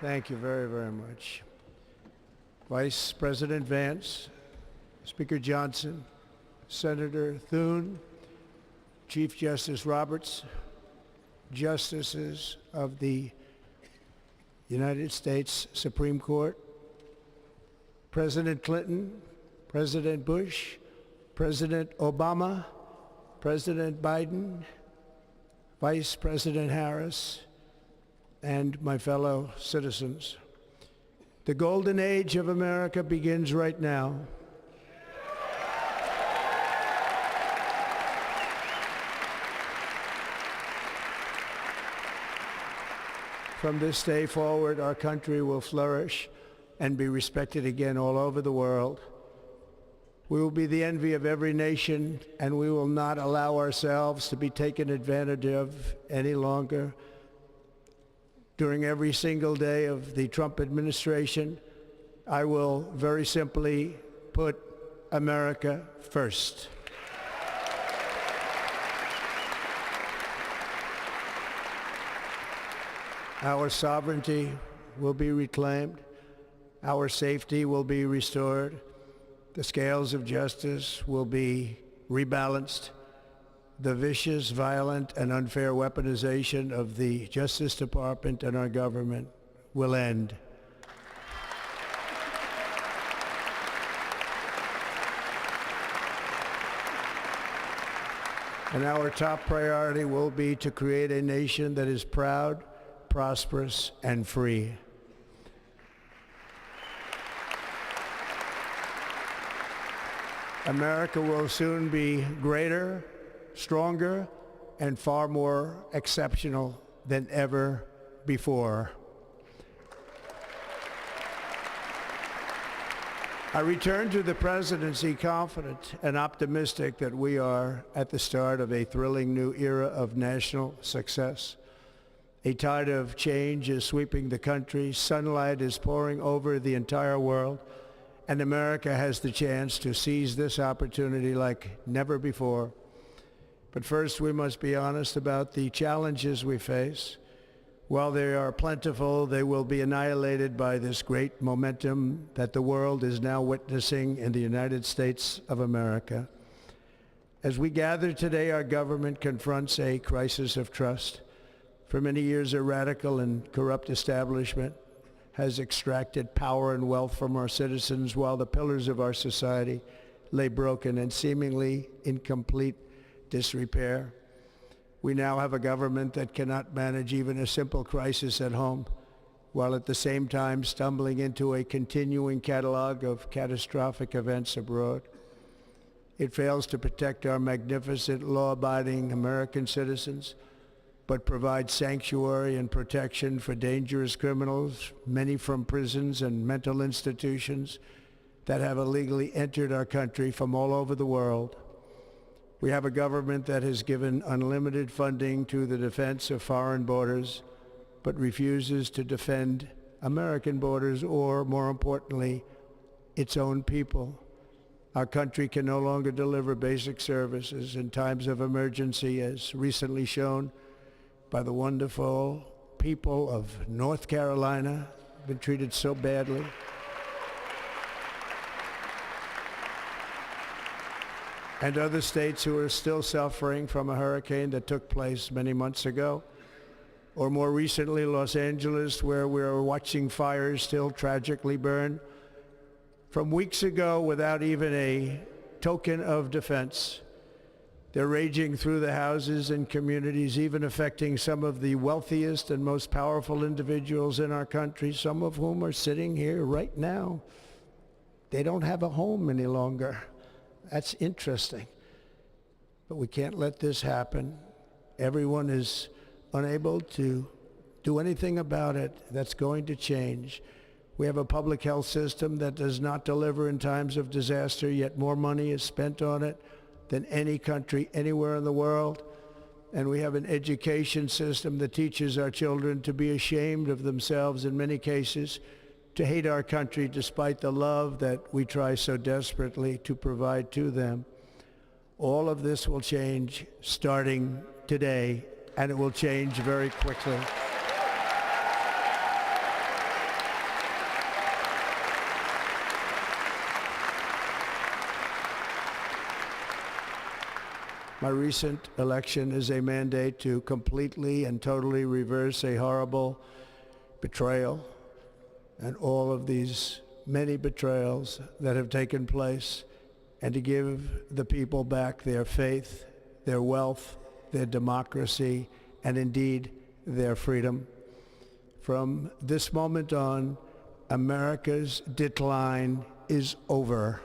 Thank you very, very much. Vice President Vance, Speaker Johnson, Senator Thune, Chief Justice Roberts, Justices of the United States Supreme Court, President Clinton, President Bush, President Obama, President Biden, Vice President Harris, and my fellow citizens. The golden age of America begins right now. From this day forward, our country will flourish and be respected again all over the world. We will be the envy of every nation, and we will not allow ourselves to be taken advantage of any longer. During every single day of the Trump administration, I will very simply put America first. Our sovereignty will be reclaimed. Our safety will be restored. The scales of justice will be rebalanced. The vicious, violent, and unfair weaponization of the Justice Department and our government will end. And our top priority will be to create a nation that is proud, prosperous, and free. America will soon be greater, stronger, and far more exceptional than ever before. I return to the presidency confident and optimistic that we are at the start of a thrilling new era of national success. A tide of change is sweeping the country. Sunlight is pouring over the entire world, and America has the chance to seize this opportunity like never before. But first, we must be honest about the challenges we face. While they are plentiful, they will be annihilated by this great momentum that the world is now witnessing in the United States of America. As we gather today, our government confronts a crisis of trust. For many years, a radical and corrupt establishment has extracted power and wealth from our citizens while the pillars of our society lay broken and seemingly in complete disrepair. We now have a government that cannot manage even a simple crisis at home, while at the same time stumbling into a continuing catalog of catastrophic events abroad. It fails to protect our magnificent, law-abiding American citizens, but provides sanctuary and protection for dangerous criminals, many from prisons and mental institutions that have illegally entered our country from all over the world. We have a government that has given unlimited funding to the defense of foreign borders, but refuses to defend American borders or, more importantly, its own people. Our country can no longer deliver basic services in times of emergency, as recently shown by the wonderful people of North Carolina, been treated so badly. And other states who are still suffering from a hurricane that took place many months ago. Or more recently, Los Angeles, where we're watching fires still tragically burn from weeks ago without even a token of defense. They're raging through the houses and communities, even affecting some of the wealthiest and most powerful individuals in our country, some of whom are sitting here right now. They don't have a home any longer. That's interesting. But we can't let this happen. Everyone is unable to do anything about it. That's going to change. We have a public health system that does not deliver in times of disaster, yet more money is spent on it than any country anywhere in the world. And we have an education system that teaches our children to be ashamed of themselves in many cases, to hate our country despite the love that we try so desperately to provide to them. All of this will change starting today, and it will change very quickly. My recent election is a mandate to completely and totally reverse a horrible betrayal and all of these many betrayals that have taken place, and to give the people back their faith, their wealth, their democracy, and indeed their freedom. From this moment on, America's decline is over.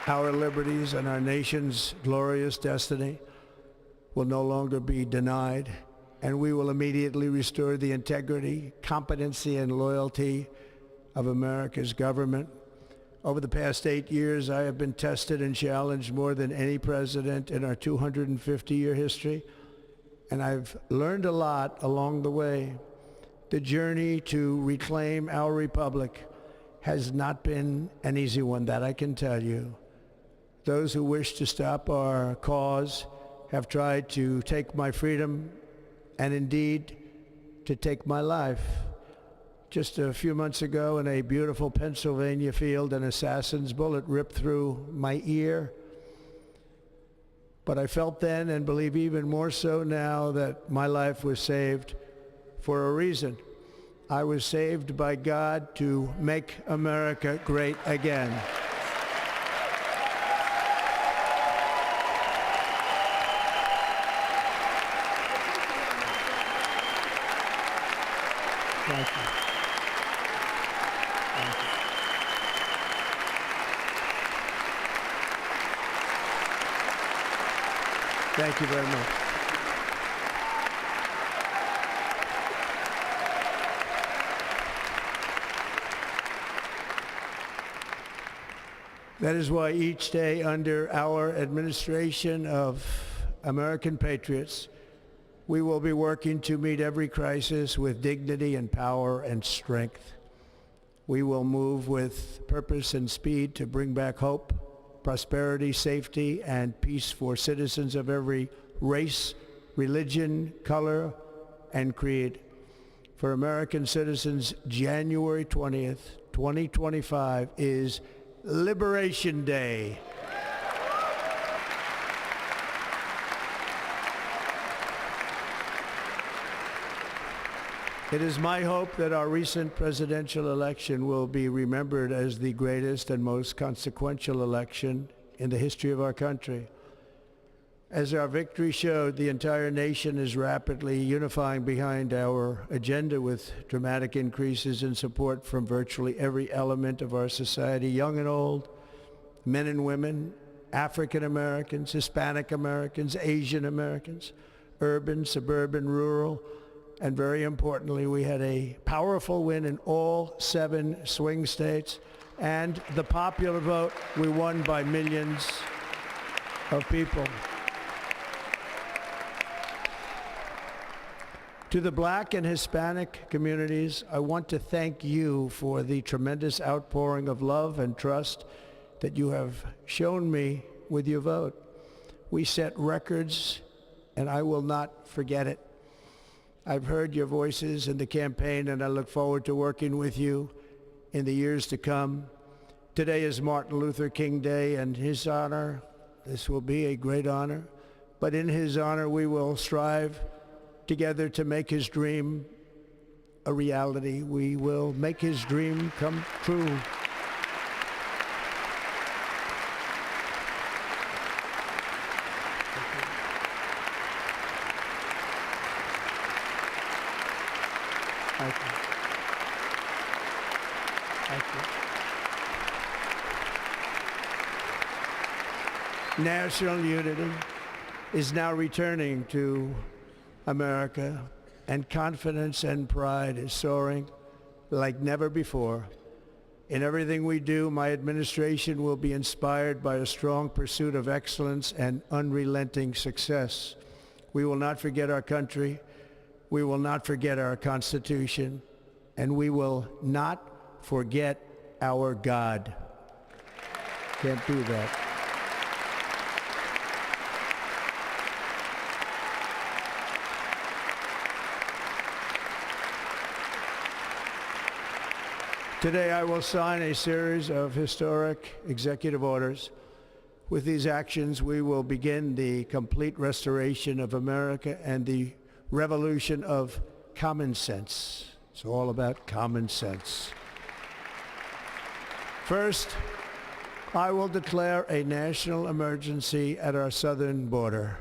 Our liberties and our nation's glorious destiny will no longer be denied, and we will immediately restore the integrity, competency, and loyalty of America's government. Over the past 8 years, I have been tested and challenged more than any president in our 250-year history, and I've learned a lot along the way. The journey to reclaim our republic has not been an easy one, that I can tell you. Those who wish to stop our cause have tried to take my freedom and indeed to take my life. Just a few months ago in a beautiful Pennsylvania field, an assassin's bullet ripped through my ear. But I felt then, and believe even more so now, that my life was saved for a reason. I was saved by God to make America great again. Thank you. Thank you. Thank you very much. That is why each day under our administration of American patriots, we will be working to meet every crisis with dignity and power and strength. We will move with purpose and speed to bring back hope, prosperity, safety, and peace for citizens of every race, religion, color, and creed. For American citizens, January 20th, 2025 is Liberation Day. It is my hope that our recent presidential election will be remembered as the greatest and most consequential election in the history of our country. As our victory showed, the entire nation is rapidly unifying behind our agenda with dramatic increases in support from virtually every element of our society, young and old, men and women, African Americans, Hispanic Americans, Asian Americans, urban, suburban, rural, and very importantly, we had a powerful win in all 7 swing states, and the popular vote, we won by millions of people. To the Black and Hispanic communities, I want to thank you for the tremendous outpouring of love and trust that you have shown me with your vote. We set records, and I will not forget it. I've heard your voices in the campaign, and I look forward to working with you in the years to come. Today is Martin Luther King Day, and his honor, this will be a great honor, but in his honor we will strive together to make his dream a reality. We will make his dream come true. Thank you. Thank you. National unity is now returning to America, and confidence and pride is soaring like never before. In everything we do, my administration will be inspired by a strong pursuit of excellence and unrelenting success. We will not forget our country. We will not forget our Constitution, and we will not forget our God. Can't do that. Today I will sign a series of historic executive orders. With these actions, we will begin the complete restoration of America and the revolution of common sense. It's all about common sense. First, I will declare a national emergency at our southern border.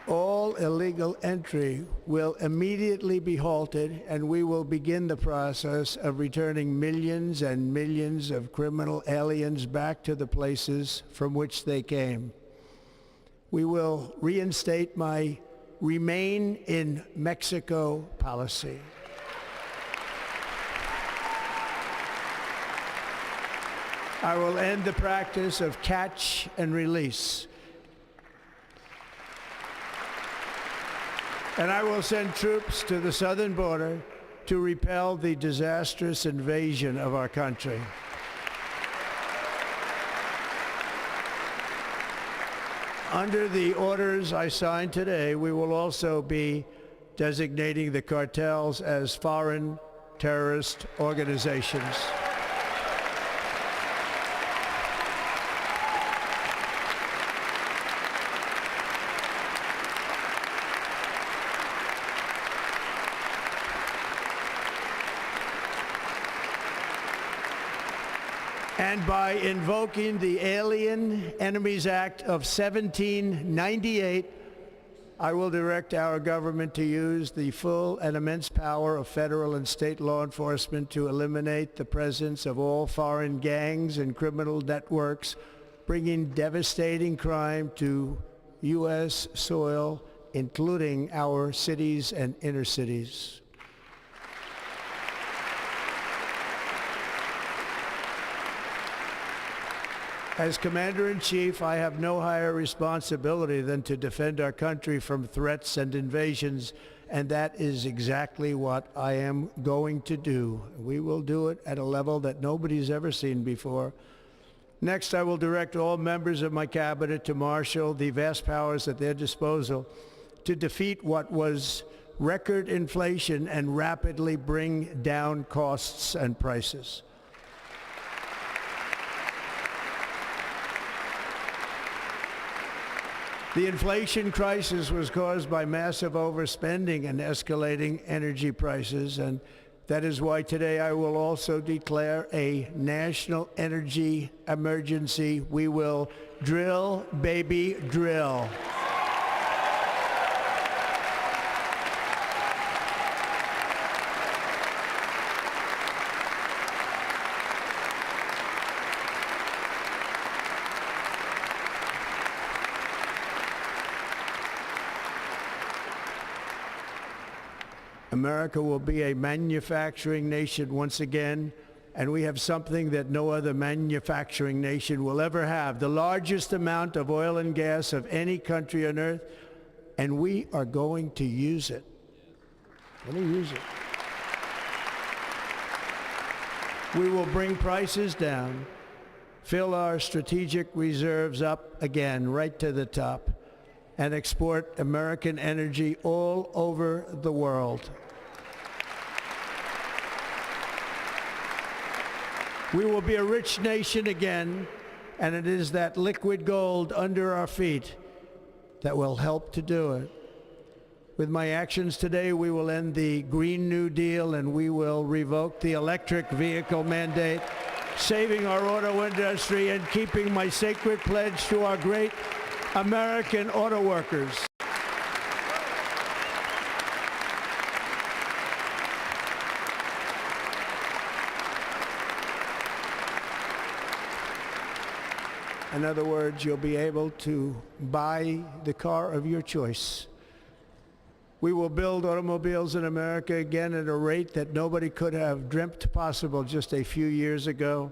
All illegal entry will immediately be halted, and we will begin the process of returning millions and millions of criminal aliens back to the places from which they came. We will reinstate my Remain in Mexico policy. I will end the practice of catch and release. And I will send troops to the southern border to repel the disastrous invasion of our country. Under the orders I signed today, we will also be designating the cartels as foreign terrorist organizations. And by invoking the Alien Enemies Act of 1798, I will direct our government to use the full and immense power of federal and state law enforcement to eliminate the presence of all foreign gangs and criminal networks, bringing devastating crime to U.S. soil, including our cities and inner cities. As Commander-in-Chief, I have no higher responsibility than to defend our country from threats and invasions, and that is exactly what I am going to do. We will do it at a level that nobody's ever seen before. Next, I will direct all members of my cabinet to marshal the vast powers at their disposal to defeat what was record inflation and rapidly bring down costs and prices. The inflation crisis was caused by massive overspending and escalating energy prices, and that is why today I will also declare a national energy emergency. We will drill, baby, drill. America will be a manufacturing nation once again, and we have something that no other manufacturing nation will ever have, the largest amount of oil and gas of any country on earth, and we are going to use it. We're going to use it. We will bring prices down, fill our strategic reserves up again, right to the top, and export American energy all over the world. We will be a rich nation again, and it is that liquid gold under our feet that will help to do it. With my actions today, we will end the Green New Deal, and we will revoke the electric vehicle mandate, saving our auto industry and keeping my sacred pledge to our great American auto workers. In other words, you'll be able to buy the car of your choice. We will build automobiles in America again at a rate that nobody could have dreamt possible just a few years ago.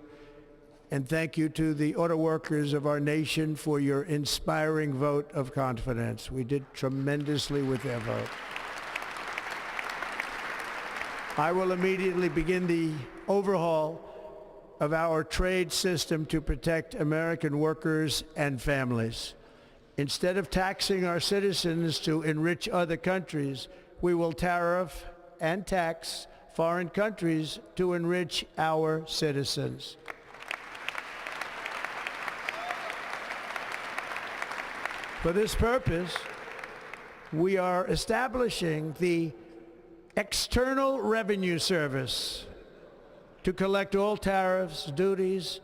And thank you to the auto workers of our nation for your inspiring vote of confidence. We did tremendously with their vote. I will immediately begin the overhaul of our trade system to protect American workers and families. Instead of taxing our citizens to enrich other countries, we will tariff and tax foreign countries to enrich our citizens. For this purpose, we are establishing the External Revenue Service to collect all tariffs, duties,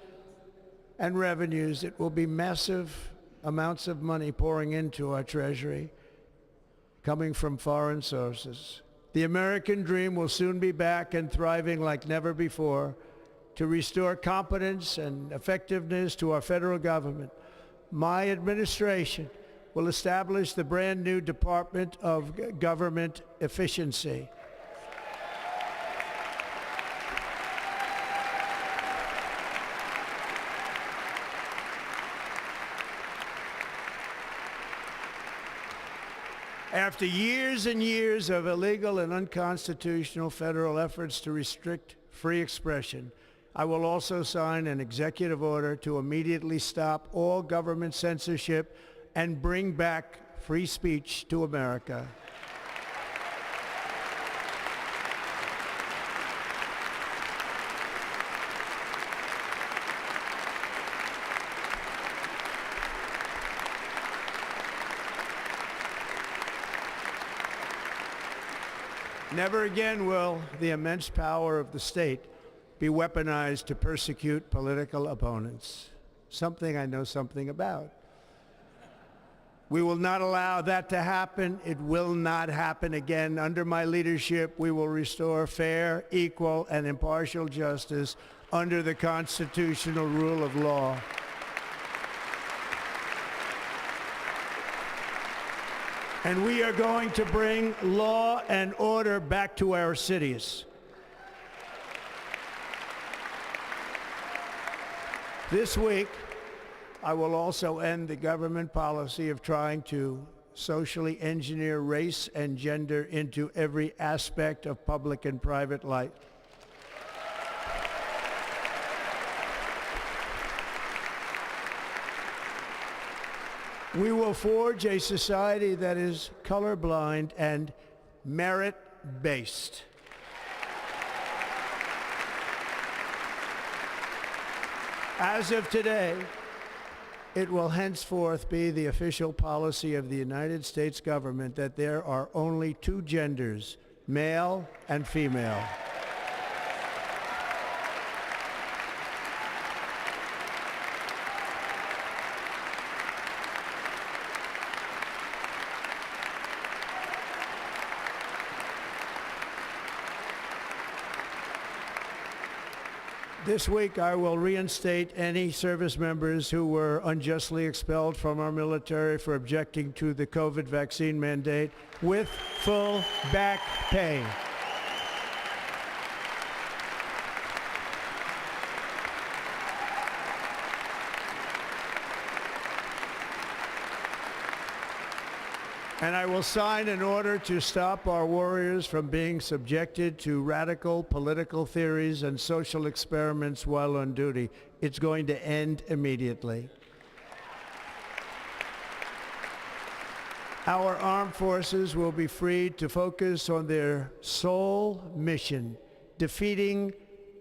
and revenues. It will be massive amounts of money pouring into our treasury, coming from foreign sources. The American dream will soon be back and thriving like never before to restore competence and effectiveness to our federal government. My administration will establish the brand new Department of Government Efficiency. After years and years of illegal and unconstitutional federal efforts to restrict free expression, I will also sign an executive order to immediately stop all government censorship and bring back free speech to America. Never again will the immense power of the state be weaponized to persecute political opponents, something I know something about. We will not allow that to happen. It will not happen again. Under my leadership, we will restore fair, equal, and impartial justice under the constitutional rule of law. And we are going to bring law and order back to our cities. This week, I will also end the government policy of trying to socially engineer race and gender into every aspect of public and private life. We will forge a society that is colorblind and merit-based. As of today, it will henceforth be the official policy of the United States government that there are only two genders, male and female. This week, I will reinstate any service members who were unjustly expelled from our military for objecting to the COVID vaccine mandate with full back pay. And I will sign an order to stop our warriors from being subjected to radical political theories and social experiments while on duty. It's going to end immediately. Our armed forces will be freed to focus on their sole mission, defeating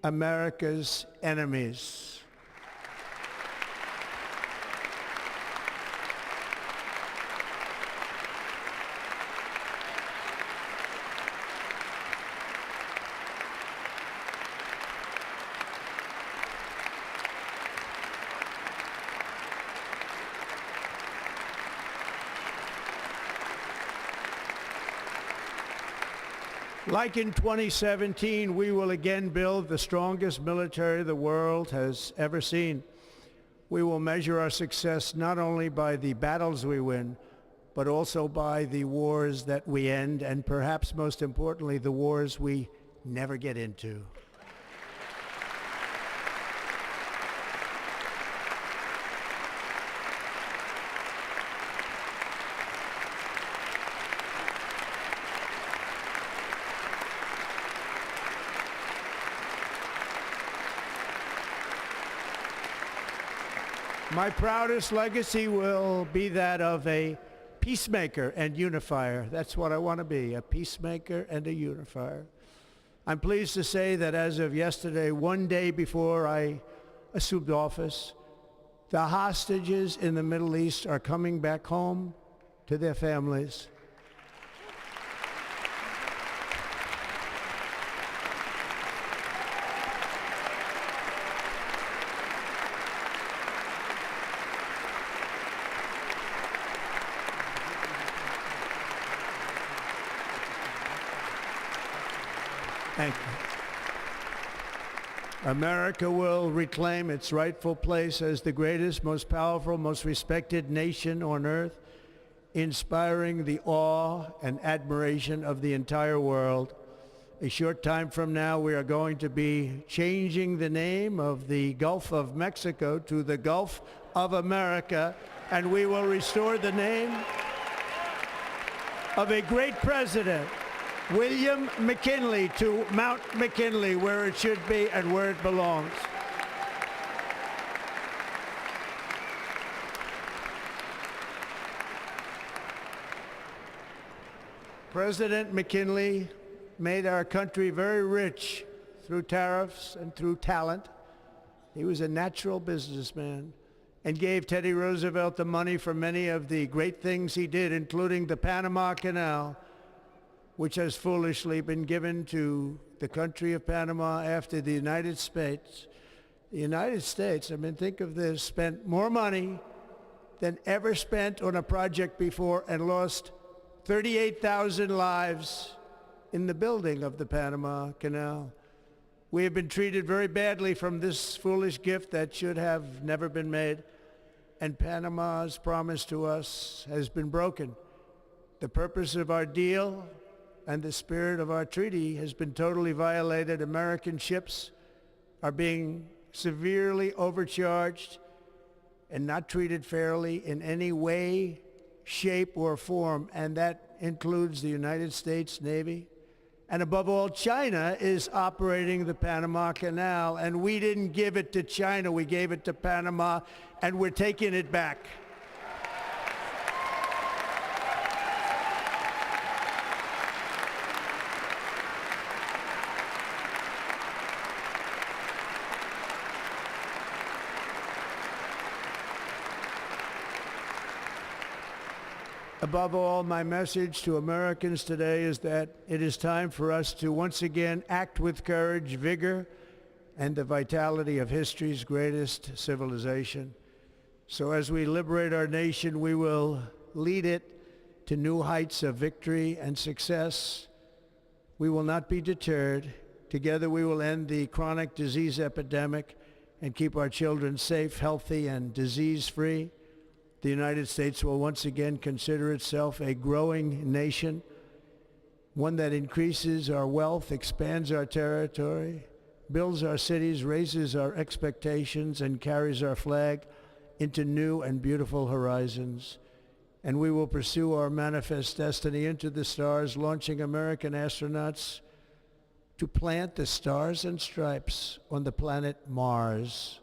America's enemies. Like in 2017, we will again build the strongest military the world has ever seen. We will measure our success not only by the battles we win, but also by the wars that we end, and perhaps most importantly, the wars we never get into. My proudest legacy will be that of a peacemaker and unifier. That's what I want to be, a peacemaker and a unifier. I'm pleased to say that as of yesterday, one day before I assumed office, the hostages in the Middle East are coming back home to their families. Thank you. America will reclaim its rightful place as the greatest, most powerful, most respected nation on earth, inspiring the awe and admiration of the entire world. A short time from now, we are going to be changing the name of the Gulf of Mexico to the Gulf of America, and we will restore the name of a great president, William McKinley, to Mount McKinley, where it should be and where it belongs. President McKinley made our country very rich through tariffs and through talent. He was a natural businessman and gave Teddy Roosevelt the money for many of the great things he did, including the Panama Canal, which has foolishly been given to the country of Panama after the United States. The United States, I mean, think of this, spent more money than ever spent on a project before and lost 38,000 lives in the building of the Panama Canal. We have been treated very badly from this foolish gift that should have never been made, and Panama's promise to us has been broken. The purpose of our deal and the spirit of our treaty has been totally violated. American ships are being severely overcharged and not treated fairly in any way, shape, or form, and that includes the United States Navy. And above all, China is operating the Panama Canal, and we didn't give it to China, we gave it to Panama, and we're taking it back. Above all, my message to Americans today is that it is time for us to once again act with courage, vigor, and the vitality of history's greatest civilization. So as we liberate our nation, we will lead it to new heights of victory and success. We will not be deterred. Together we will end the chronic disease epidemic and keep our children safe, healthy, and disease-free. The United States will once again consider itself a growing nation, one that increases our wealth, expands our territory, builds our cities, raises our expectations, and carries our flag into new and beautiful horizons. And we will pursue our manifest destiny into the stars, launching American astronauts to plant the stars and stripes on the planet Mars.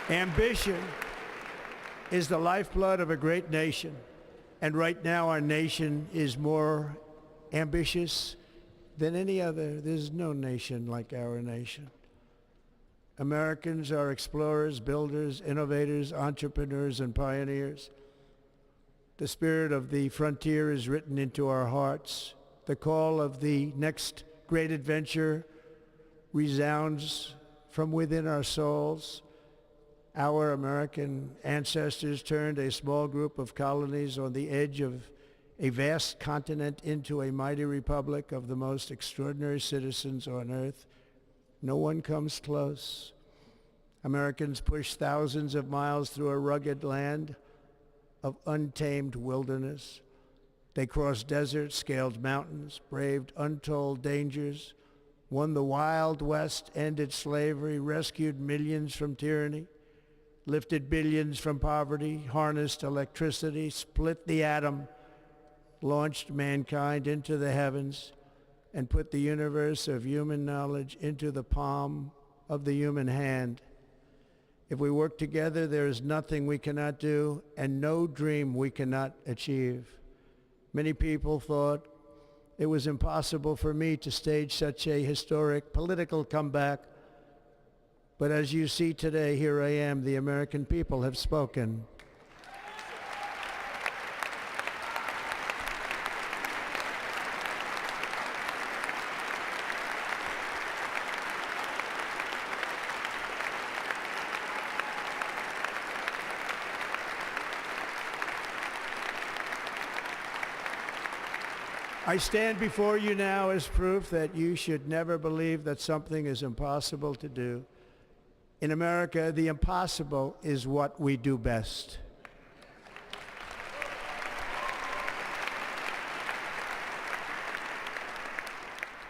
Ambition is the lifeblood of a great nation, and right now our nation is more ambitious than any other. There's no nation like our nation. Americans are explorers, builders, innovators, entrepreneurs, and pioneers. The spirit of the frontier is written into our hearts. The call of the next great adventure resounds from within our souls. Our American ancestors turned a small group of colonies on the edge of a vast continent into a mighty republic of the most extraordinary citizens on earth. No one comes close. Americans pushed thousands of miles through a rugged land of untamed wilderness. They crossed deserts, scaled mountains, braved untold dangers, won the Wild West, ended slavery, rescued millions from tyranny, lifted billions from poverty, harnessed electricity, split the atom, launched mankind into the heavens, and put the universe of human knowledge into the palm of the human hand. If we work together, there is nothing we cannot do and no dream we cannot achieve. Many people thought it was impossible for me to stage such a historic political comeback. But as you see today, here I am. The American people have spoken. I stand before you now as proof that you should never believe that something is impossible to do. In America, the impossible is what we do best.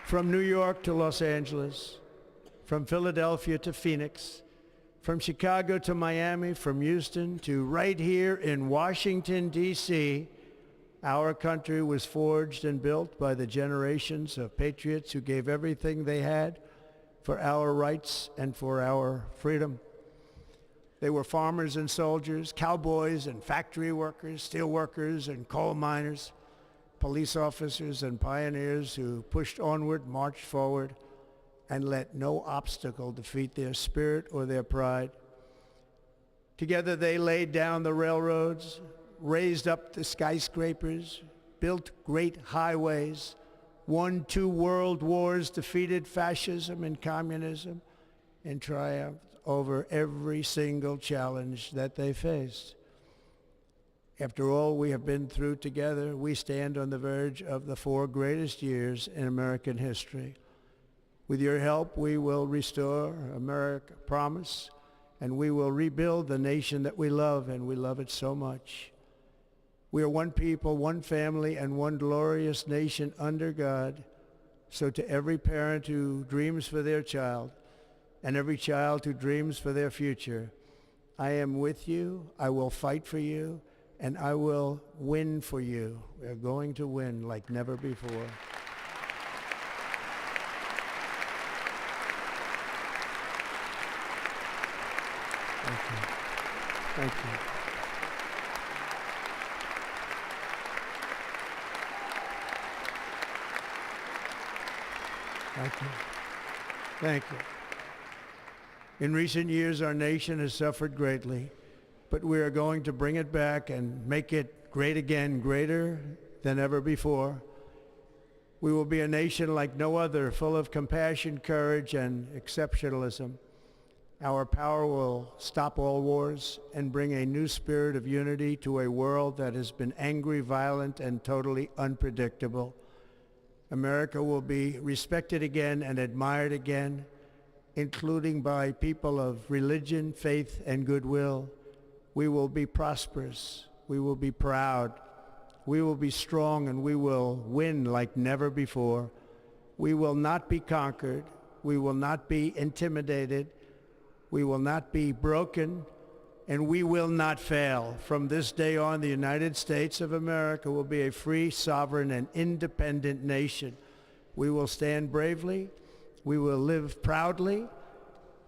From New York to Los Angeles, from Philadelphia to Phoenix, from Chicago to Miami, from Houston to right here in Washington, D.C., our country was forged and built by the generations of patriots who gave everything they had for our rights and for our freedom. They were farmers and soldiers, cowboys and factory workers, steel workers and coal miners, police officers and pioneers who pushed onward, marched forward, and let no obstacle defeat their spirit or their pride. Together they laid down the railroads, raised up the skyscrapers, built great highways, won 2 world wars, defeated fascism and communism, and triumphed over every single challenge that they faced. After all we have been through together, we stand on the verge of the 4 greatest years in American history. With your help, we will restore America, promise, and we will rebuild the nation that we love, and we love it so much. We are one people, one family, and one glorious nation under God. So to every parent who dreams for their child, and every child who dreams for their future, I am with you, I will fight for you, and I will win for you. We are going to win like never before. Thank you. Thank you. Thank you. Thank you. In recent years, our nation has suffered greatly, but we are going to bring it back and make it great again, greater than ever before. We will be a nation like no other, full of compassion, courage, and exceptionalism. Our power will stop all wars and bring a new spirit of unity to a world that has been angry, violent, and totally unpredictable. America will be respected again and admired again, including by people of religion, faith, and goodwill. We will be prosperous. We will be proud. We will be strong, and we will win like never before. We will not be conquered. We will not be intimidated. We will not be broken, and we will not fail. From this day on, the United States of America will be a free, sovereign, and independent nation. We will stand bravely. We will live proudly.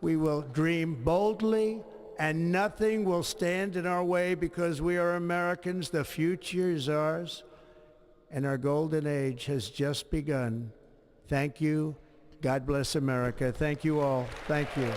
We will dream boldly, and nothing will stand in our way because we are Americans. The future is ours, and our golden age has just begun. Thank you. God bless America. Thank you all. Thank you.